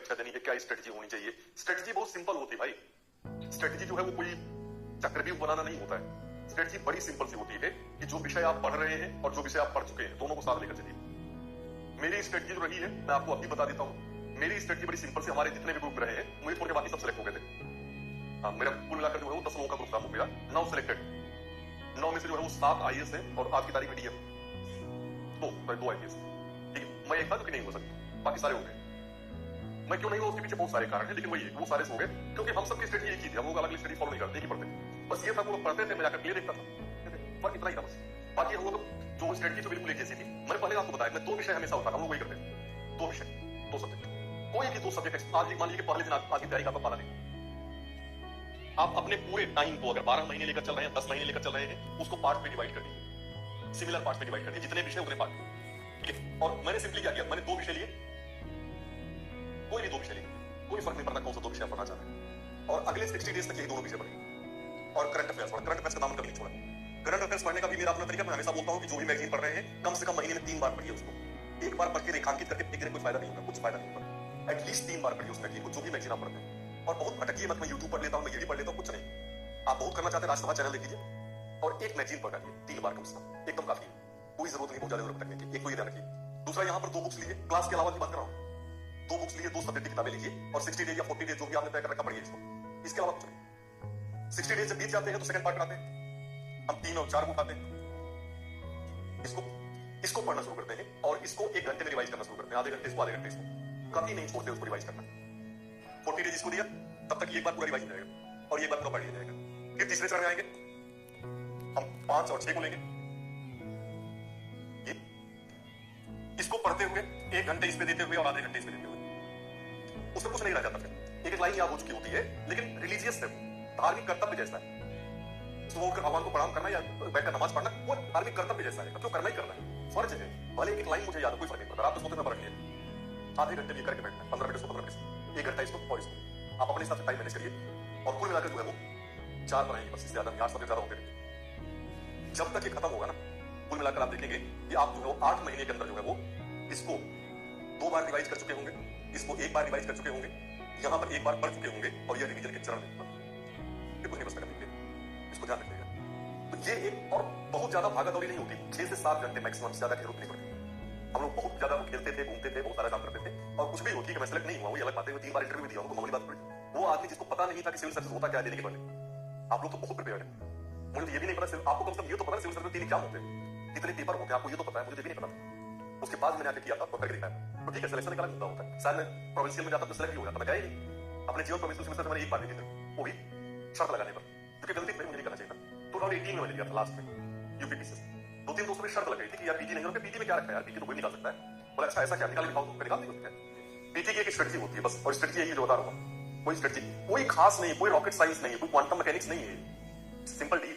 परीक्षा देनी है, क्या स्ट्रेटजी होनी चाहिए। स्ट्रेटजी बहुत सिंपल होती है भाई। स्ट्रेटजी जो है वो कोई चक्रव्यूह बनाना नहीं होता है। स्ट्रेटजी बड़ी सिंपल सी होती है कि जो विषय आप पढ़ रहे हैं और जो विषय आप पढ़ चुके हैं दोनों को साथ लेकर चलिए। मेरी स्ट्रेटजी जो रही है मैं आपको अभी बता देता हूँ। मेरी स्ट्रेटजी बड़ी सिंपल से, हमारे जितने भी ग्रुप रहे हैं मुझे छोड़ के बाकी सब सिलेक्ट हो गए थे। मेरा कुल मिलाकर जो है वो 10 लोगों का ग्रुप काम हो गया, 9 सिलेक्टेड। 9 में से जो है वो 7 आईएएस है और आज की तारीख में डीएम दो आईएएस। ठीक है, मैं एक था जो कि नहीं हो सकता, बाकी सारे हो गए। मैं क्यों नहीं हुआ उसके पीछे बहुत सारे कारण हैं, लेकिन वही है वो सारे हो गए क्योंकि हम सबकी स्ट्रेटजी एक ही थी। हम लोग अलग अलग स्ट्रेटजी फॉलो नहीं करते, एक ही पढ़ते। बस ये था वो लोग पढ़ते थे, मैं जाकर क्लियर देखता था, फर्क इतना ही था बस। बाकी हम लोग जो स्ट्रेटजी तो बिल्कुल एक जैसी थी। मैंने पहले आपको बताया मैं 2 विषय हमेशा होता था, हम लोग वही करते। 2 विषय 2 सब्जेक्ट, कोई भी 2 सब्जेक्ट। आज मान लीजिए पहले दिन आज की तैयारी का पाला नहीं, आप अपने पूरे टाइम को अगर 12 महीने लेकर चल रहे हैं, 10 महीने लेकर चल रहे हैं, उसको पार्ट में डिवाइड कर दीजिए, सिमिलर पार्ट में डिवाइड कर दीजिए, जितने विषय उतने पार्ट। ठीक है, और मैंने सिंपली क्या किया, मैंने 2 विषय लिए, कोई भी 2 विषय लिए, कोई फर्क नहीं पड़ता कौन सा 2 विषय पढ़ना चाहते हैं, और अगले 60 डेज तक यही दोनों विषय पढ़ेंगे। और करंट अफेयर्स पढ़ा, करंट अफेयर्स का दामन कभी नहीं छोड़ा। करंट अफेयर्स पढ़ने का भी मेरा अपना तरीका, मैं हमेशा बोलता हूं कि जो भी मैगजीन पढ़ रहे हैं कम से कम महीने में 3 बार पढ़िए उसको। एक बार पढ़ के रेखांकित करके फेंक देने कोई फायदा नहीं होगा, कुछ फायदा नहीं होगा। एटलीस्ट 3 बार पढ़िए उस मैगजीन को, जो भी मैगजीन आप पढ़ते हैं। और बहुत भटकिए मत, मैं यूट्यूब पढ़ लेता हूं, मैं ये भी पढ़ लेता हूं, कुछ नहीं। आप बहुत करना चाहते हैं राज्यसभा चैनल देख लीजिए और एक मैगजीन पढ़ लीजिए 3 बार कम से कम, एकदम काफी है। कोई जरूरत नहीं बहुत ज्यादा भटकने की। एक तो ये ध्यान रखिए। दूसरा, यहाँ पर 2 बुक्स लीजिए, क्लास के अलावा की बात कर रहा हूँ। 2 बुक्स लीजिए, 2 सब्जेक्ट की किताबें लीजिए और 60 डेज या 40 डेज जो भी आपने तय कर रखा पढ़िए इसको। इसके अलावा कुछ नहीं। 60 डेज जब बीत जाते हैं तो सेकंड पार्ट आते हैं, हम 3 और 4 बुक आते हैं, इसको पढ़ना शुरू करते हैं और इसको 1 घंटे में रिवाइज करना शुरू करते हैं। आधे घंटे इसको, आधे घंटे इसको, कभी नहीं छोड़ते उसको रिवाइज करना। 40 डेज इसको दिया, तब तक एक बार पूरा रिवाइज हो जाएगा और एक बार पूरा पढ़ लिया जाएगा। फिर तीसरे चरण में आएंगे, हम 5 और 6 को लेंगे। ये इसको पढ़ते हुए 1 घंटे इस पे देते हुए और आधे घंटे इस पे देते हुए, उसमें कुछ नहीं रह जाता। फिर एक लाइन याद हो चुकी होती है, लेकिन रिलीजियस है, धार्मिक कर्तव्य जैसा है। सुबह उठकर भगवान को प्रणाम करना या बैठकर नमाज पढ़ना वो धार्मिक कर्तव्य जैसा है, क्यों करना ही करना है, फर्ज है। भले एक लाइन मुझे याद है, कोई फर्क नहीं पड़ता। आप तो सोते में पढ़ लिए, आधे घंटे भी करके बैठना, 15 मिनट इसको, 15 मिनट 1 घंटा इसको और इसको। आप अपने हिसाब से टाइम मैनेज करिए और कुल मिलाकर जो है वो 4 बनाएंगे, बस इससे ज्यादा नहीं, 8 सबसे ज्यादा होंगे। जब तक ये खत्म होगा ना, कुल मिलाकर आप देखेंगे कि आप जो है 8 महीने के अंदर जो है वो इसको 2 बार रिवाइज कर चुके होंगे, इसको 1 बार रिवाइज कर चुके होंगे, यहाँ पर 1 बार पढ़ चुके होंगे और यह रिवीजन के चरण में कुछ नहीं बस करने। इसको ध्यान रखिएगा। तो ये एक और बहुत ज्यादा भागा दौड़ी नहीं होती, 6 से 7 घंटे मैक्सिमम, ज्यादा की जरूरत नहीं पड़ती। हम लोग बहुत ज्यादा खेलते थे, घूमते थे, बहुत सारा काम करते थे और कुछ भी होती है कि मैं सेलेक्ट नहीं हुआ, वही अलग बात है। 3 बार इंटरव्यू दिया, उनको मामूली बात पड़ी। वो आदमी जिसको पता नहीं था कि सिविल सर्विस होता क्या है देने के पहले, आप लोग तो बहुत प्रिपेयर्ड है। मुझे तो ये भी नहीं पता, आपको कम से कम ये तो पता है सिविल सर्विस 3 एग्जाम होते हैं, कितने पेपर होते हैं, आपको ये तो पता है, मुझे भी नहीं पता। उसके बाद मैंने आके किया था, करके दिखाया। तो ठीक है, सिलेक्शन का अलग मुद्दा होता है। शायद मैं प्रोविंशियल में जाता तो सिलेक्ट हो जाता, मैं गया ही नहीं। अपने जीवन प्रोविंशियल सिविल सर्विस मैंने 1 बार दी थी, वो भी शर्त लगाने पर, क्योंकि गलती मुझे नहीं करना चाहिए था। 2018 में मैंने दिया था लास्ट में यूपीपीसी से। 2-3 दोस्तों ने शर्त लगाई थी कि यार पीटी नहीं होगा, पीटी में क्या रखा है यार, पीटी तो कोई निकाल सकता है। बोला अच्छा ऐसा क्या, निकाल दिखाओ, तो निकाल नहीं। पीटी की एक स्ट्रेटजी होती है बस, और स्ट्रेटजी यही जो बता रहा हूं, कोई स्ट्रेटजी, कोई खास नहीं, कोई रॉकेट साइंस नहीं है, कोई क्वांटम मैकेनिक्स नहीं है, सिंपल डी